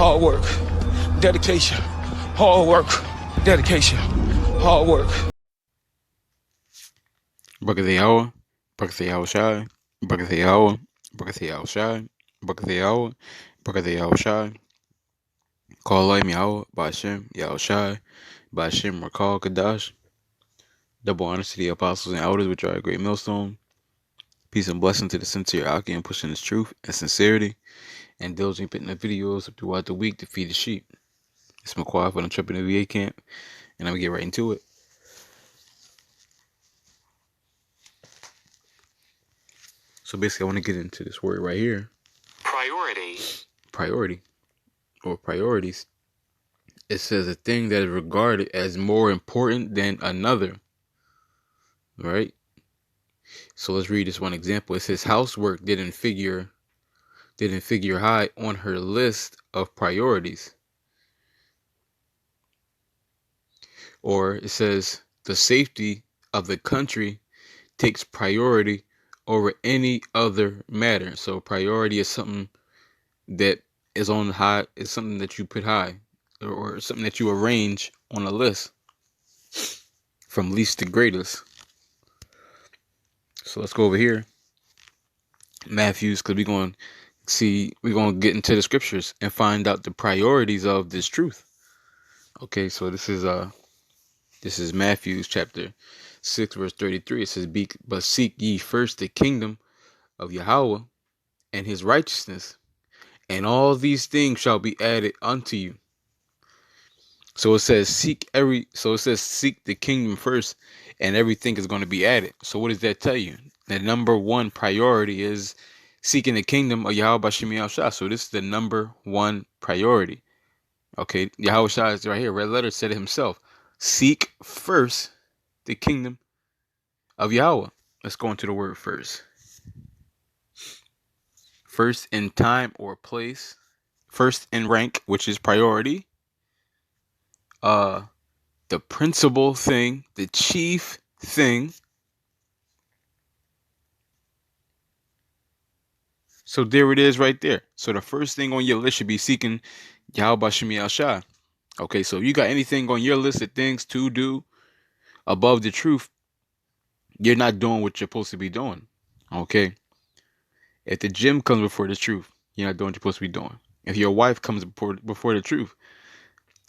hard work, dedication, hard work, dedication, hard work. Baruch Yahweh, Baruch Yahweh Shai, Baruch Yahweh, Baruch Yahweh Shai, Baruch Yahweh, Baruch Yahweh Shai. Call Lam Yahweh, Ba'ashem, Yahweh Shai, Ba'ashem, Rakal Kadash. Double honors to the apostles and elders, which are a great millstone. Peace and blessing to the sincere Aki and pushing his truth and sincerity, and diligently putting the videos up throughout the week to feed the sheep. It's McQuarrie for the trip in the VA camp, and I'm gonna get right into it. So basically, I want to get into this word right here. Priority, or priorities. It says a thing that is regarded as more important than another. Right? So let's read this one example. It says housework didn't figure high on her list of priorities. Or it says the safety of the country takes priority over any other matter. So priority is something that is on high, is something that you put high, or something that you arrange on a list from least to greatest. So let's go over here, Matthew's, because we're going to get into the scriptures and find out the priorities of this truth. Okay, so this is Matthew's chapter 6 verse 33. It says, but seek ye first the kingdom of Yahweh and his righteousness, and all these things shall be added unto you. So it says seek the kingdom first, and everything is going to be added. So what does that tell you? The number one priority is seeking the kingdom of Yahweh B'Shem Yahweh. So this is the number one priority. Okay, Yahweh Shai is right here. Red letter said it himself. Seek first the kingdom of Yahweh. Let's go into the word first. First in time or place. First in rank, which is priority. The principal thing, the chief thing. So there it is right there. So the first thing on your list should be seeking Yahweh B'Shem Yahweh. Okay, so if you got anything on your list of things to do above the truth, you're not doing what you're supposed to be doing. Okay. If the gym comes before the truth, you're not doing what you're supposed to be doing. If your wife comes before the truth,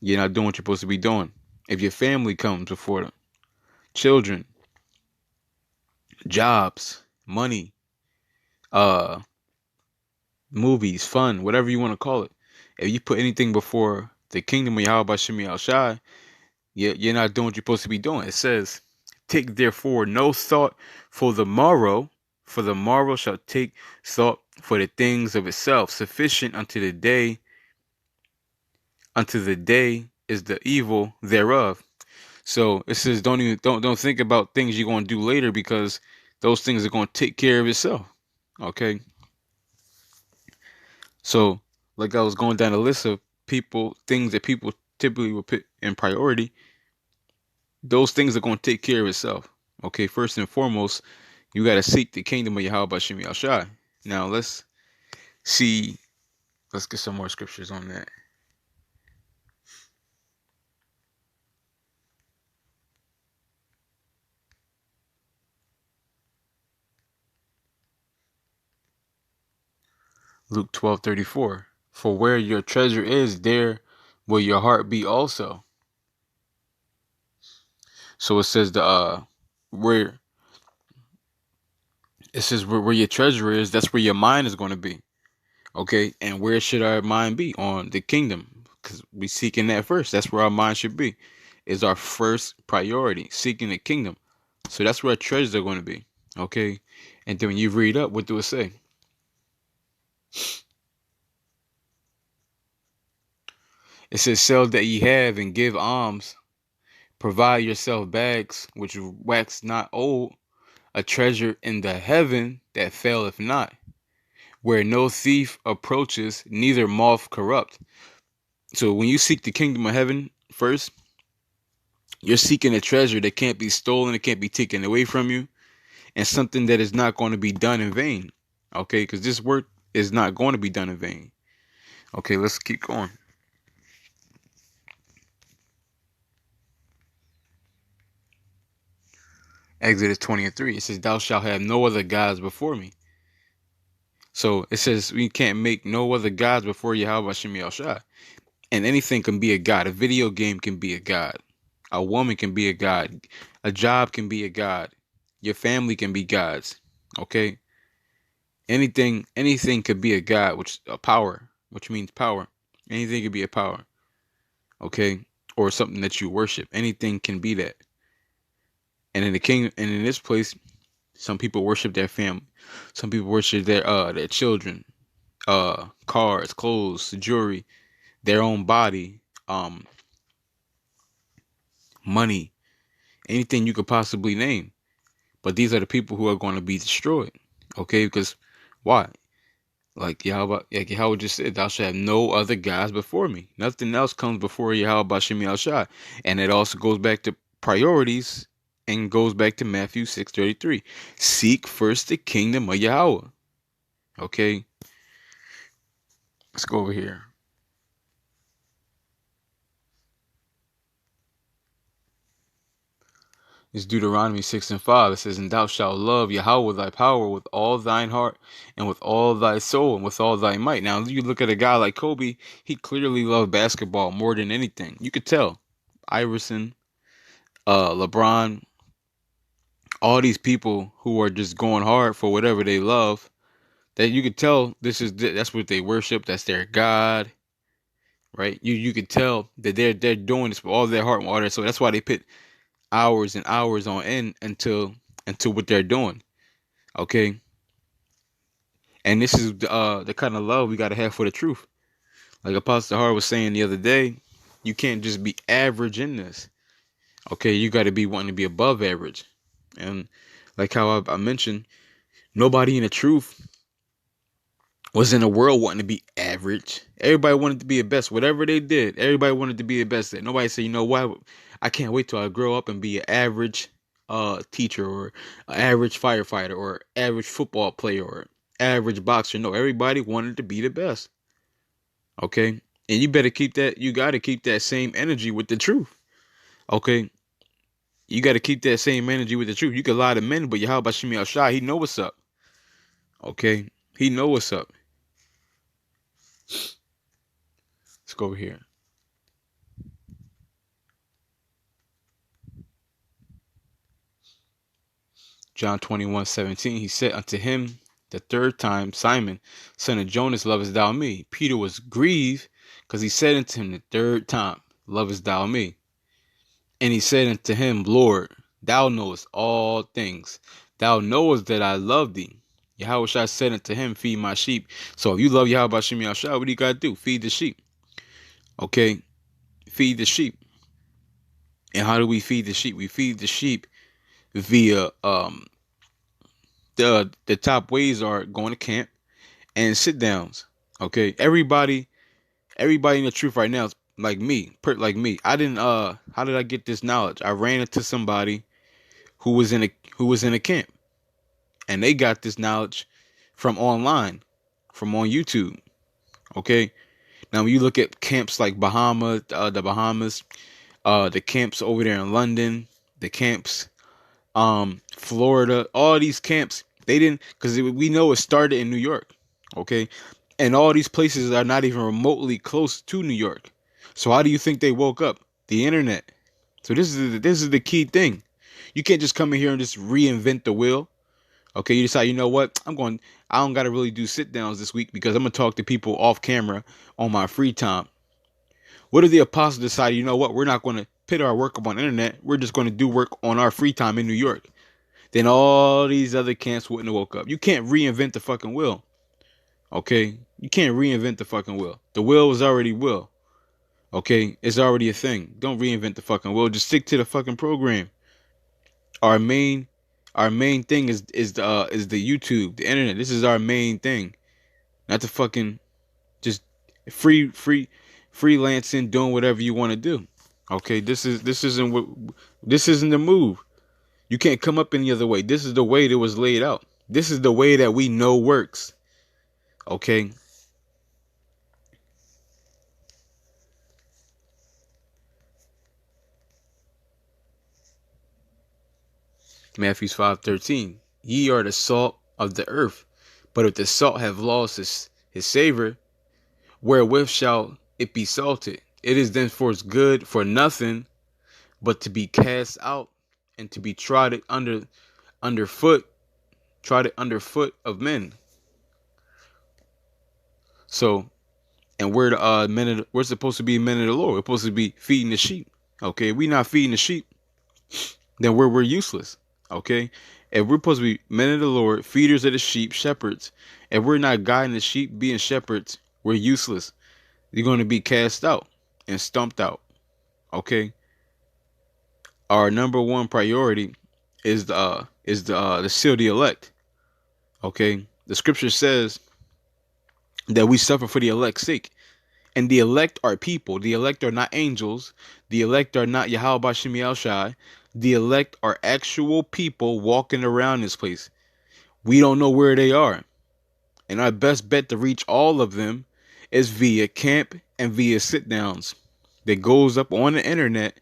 you're not doing what you're supposed to be doing. If your family comes before them, children, jobs, money, movies, fun, whatever you want to call it. If you put anything before the kingdom of Yahweh B'Shem Yahweh, you're not doing what you're supposed to be doing. It says, take therefore no thought for the morrow shall take thought for the things of itself. Sufficient unto the day is the evil thereof. So it says don't think about things you're going to do later, because those things are going to take care of itself. Okay. So like I was going down a list of things that people typically will put in priority. Those things are going to take care of itself. Okay, first and foremost, you got to seek the kingdom of Yahweh B'Shem Yahweh. Now let's get some more scriptures on that. Luke 12:34. For where your treasure is, there will your heart be also. So it says where your treasure is, that's where your mind is going to be. Okay, and where should our mind be? On the kingdom, because we seeking that first. That's where our mind should be. Is our first priority, seeking the kingdom. So that's where our treasures are going to be. Okay, and then when you read up, what do it say? It says, sell that ye have and give alms. Provide yourself bags which wax not old, a treasure in the heaven that faileth not, where no thief approaches, neither moth corrupt. So when you seek the kingdom of heaven first, you're seeking a treasure that can't be stolen, it can't be taken away from you, and something that is not going to be done in vain. Okay, because this work is not going to be done in vain. Okay, let's keep going. Exodus 20:3. It says, "Thou shalt have no other gods before me." So it says we can't make no other gods before Yahweh Shem Shai. And anything can be a god. A video game can be a god. A woman can be a god. A job can be a god. Your family can be gods. Okay? Anything could be a god, which a power, which means power. Anything could be a power. Okay? Or something that you worship. Anything can be that. And in the kingdom, and in this place, some people worship their family. Some people worship their children, cars, clothes, jewelry, their own body, money, anything you could possibly name. But these are the people who are going to be destroyed. Okay, because why? Yahweh just said, "Thou shalt have no other gods before me." Nothing else comes before Yahweh Shem Shai. And it also goes back to priorities and goes back to Matthew 6:33. Seek first the kingdom of Yahweh. Okay, let's go over here. It's Deuteronomy 6:5. It says, "And thou shalt love Yahweh thy power with all thine heart and with all thy soul and with all thy might." Now, you look at a guy like Kobe, he clearly loved basketball more than anything. You could tell. Iverson, LeBron, all these people who are just going hard for whatever they love, that you could tell that's what they worship, that's their God, right? You could tell that they're doing this with all their heart and all their soul. That's why they put hours and hours on end until what they're doing. Okay, and this is the kind of love we gotta have for the truth. Like Apostle Hart was saying the other day, you can't just be average in this. Okay, you got to be wanting to be above average, and like how I mentioned, nobody in the truth was in the world wanting to be average. Everybody wanted to be the best. Whatever they did, everybody wanted to be the best at. Nobody said, you know what? I can't wait till I grow up and be an average teacher or an average firefighter or average football player or average boxer. No, everybody wanted to be the best. Okay? And you better keep that, you got to keep that same energy with the truth. Okay? You got to keep that same energy with the truth. You can lie to men, but Yahweh Shem Shai, he know what's up. Okay? He know what's up. Let's go over here. John 21:17, he said unto him the third time, Simon, son of Jonas, lovest thou me? Peter was grieved because he said unto him the third time, lovest thou me? And he said unto him, Lord, thou knowest all things. Thou knowest that I love thee. Yahweh Shai said unto him, feed my sheep. So if you love Yahweh Shem Shai, what do you got to do? Feed the sheep. Okay? Feed the sheep. And how do we feed the sheep? We feed the sheep via the top ways are going to camp and sit downs. Okay, everybody in the truth right now is like me, like me. I didn't how did I get this knowledge? I ran into somebody who was in a camp, and they got this knowledge from online, from on YouTube. Okay, now when you look at camps like the Bahamas, the camps over there in London, the camps Florida, all these camps, they didn't, because we know it started in New York. Okay, and all these places are not even remotely close to New York. So how do you think they woke up? The internet. So this is the key thing. You can't just come in here and just reinvent the wheel. Okay, you decide, you know what? I don't gotta really do sit downs this week because I'm gonna talk to people off camera on my free time. What if the apostles decide, you know what, we're not gonna pit our work up on the internet, we're just gonna do work on our free time in New York? Then all these other camps wouldn't have woke up. You can't reinvent the fucking wheel. Okay? You can't reinvent the fucking wheel. The wheel was already will. Okay? It's already a thing. Don't reinvent the fucking wheel. Just stick to the fucking program. Our main thing is the YouTube, the internet. This is our main thing. Not the fucking just freelancing, doing whatever you want to do. Okay? This isn't the move. You can't come up any other way. This is the way that was laid out. This is the way that we know works. Okay? Matthew 5:13. Ye are the salt of the earth, but if the salt have lost his savor, wherewith shall it be salted? It is thenceforth good for nothing but to be cast out and to be trodden underfoot of men. So, and we're the we're supposed to be men of the Lord. We're supposed to be feeding the sheep. Okay, if we not feeding the sheep, then we're useless. Okay, if we're supposed to be men of the Lord, feeders of the sheep, shepherds, if we're not guiding the sheep, being shepherds, we're useless. You're going to be cast out and stumped out. Okay, our number one priority is the seal the elect. Okay, the scripture says that we suffer for the elect's sake. And the elect are people. The elect are not angels. The elect are not Yahweh Bashim Shai. The elect are actual people walking around this place. We don't know where they are. And our best bet to reach all of them is via camp and via sit downs that goes up on the internet,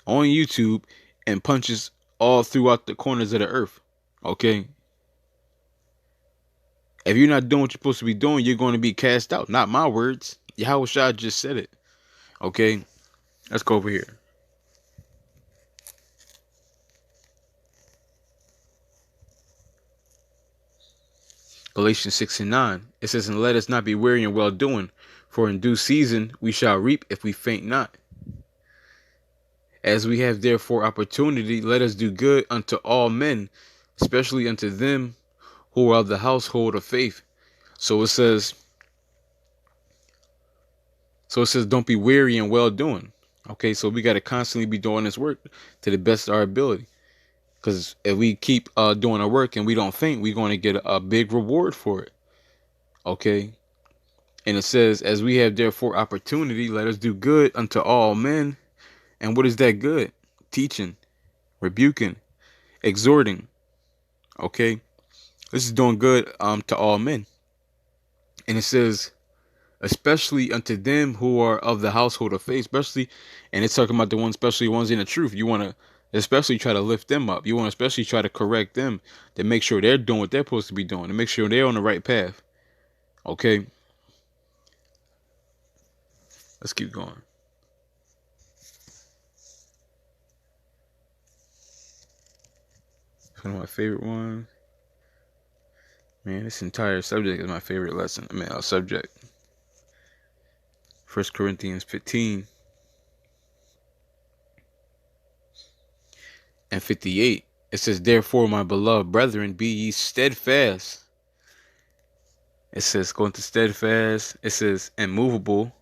on YouTube, and punches all throughout the corners of the earth. Okay? If you're not doing what you're supposed to be doing, you're going to be cast out. Not my words. Yahweh Shai just said it. Okay? Let's go over here. Galatians 6:9. It says, and let us not be weary in well doing, for in due season we shall reap if we faint not. As we have therefore opportunity, let us do good unto all men, especially unto them who are of the household of faith. So it says, don't be weary in well doing. Okay, so we got to constantly be doing this work to the best of our ability. Because if we keep doing our work and we don't faint, we're going to get a big reward for it. Okay. And it says, as we have therefore opportunity, let us do good unto all men. And what is that good? Teaching, rebuking, exhorting. Okay. This is doing good to all men. And it says, especially unto them who are of the household of faith, especially, and it's talking about the ones, especially ones in the truth. You want to especially try to lift them up. You want to especially try to correct them to make sure they're doing what they're supposed to be doing, to make sure they're on the right path. Okay. Let's keep going. One of my favorite ones. Man, this entire subject is my favorite lesson. Subject. 1 Corinthians 15 and 58. It says, therefore, my beloved brethren, be ye steadfast. It says, going to steadfast. It says, immovable.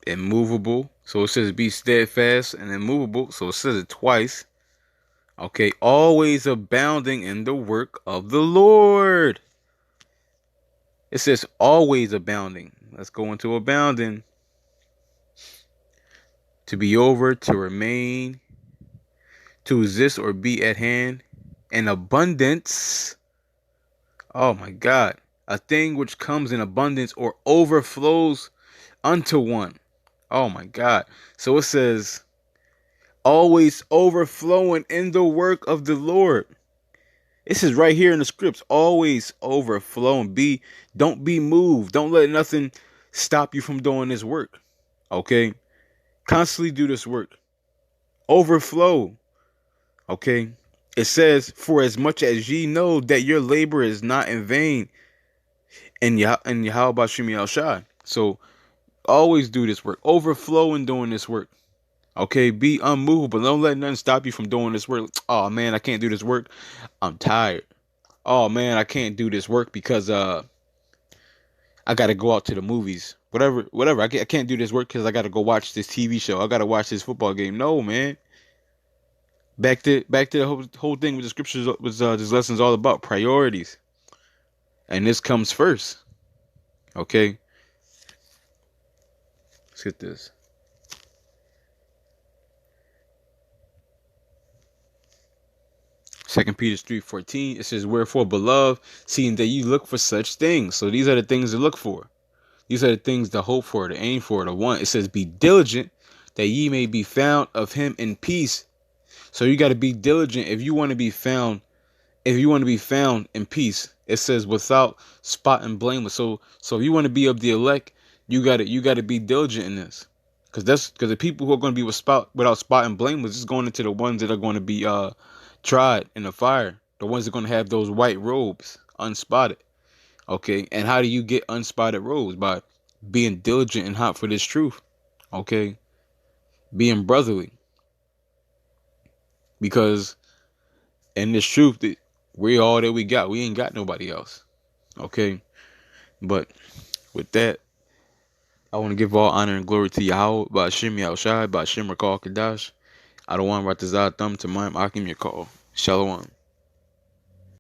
Immovable. So it says, be steadfast and immovable. So it says it twice. Okay, always abounding in the work of the Lord. It says always abounding. Let's go into abounding. To be over, to remain, to exist or be at hand, in abundance. Oh my God. A thing which comes in abundance or overflows unto one. Oh my God. So it says always overflowing in the work of the Lord. This is right here in the scripts. Always overflowing. Don't be moved. Don't let nothing stop you from doing this work. Okay? Constantly do this work. Overflow. Okay? It says, for as much as ye know that your labor is not in vain in Yahweh Bashim Shai. So always do this work. Overflow in doing this work. Okay, be unmovable. Don't let nothing stop you from doing this work. Oh man, I can't do this work. I'm tired. Oh man, I can't do this work because I gotta go out to the movies. Whatever. I can't do this work because I gotta go watch this TV show. I gotta watch this football game. No, man. Back to the whole thing with the scriptures was this lesson's all about priorities, and this comes first. Okay. Let's get this. 2 Peter 3:14, it says, wherefore, beloved, seeing that you look for such things. So these are the things to look for. These are the things to hope for, to aim for, to want. It says, be diligent that ye may be found of him in peace. So you got to be diligent if you want to be found. If you want to be found in peace, it says without spot and blameless. So if you want to be of the elect, you gotta be diligent in this, because the people who are going to be without spot and blameless is going into the ones that are going to be tried in the fire. The ones that are going to have those white robes, unspotted. Okay, and how do you get unspotted robes? By being diligent and hot for this truth. Okay, being brotherly, because in this truth that we're all that we got. We ain't got nobody else. Okay, but with that, I want to give all honor and glory to Yahweh, Ba'ashem Yahushai, Ba'ashem Rakal Kadash. I don't want to write the Zad Thumb to Maim Akim Yakal. Shalom.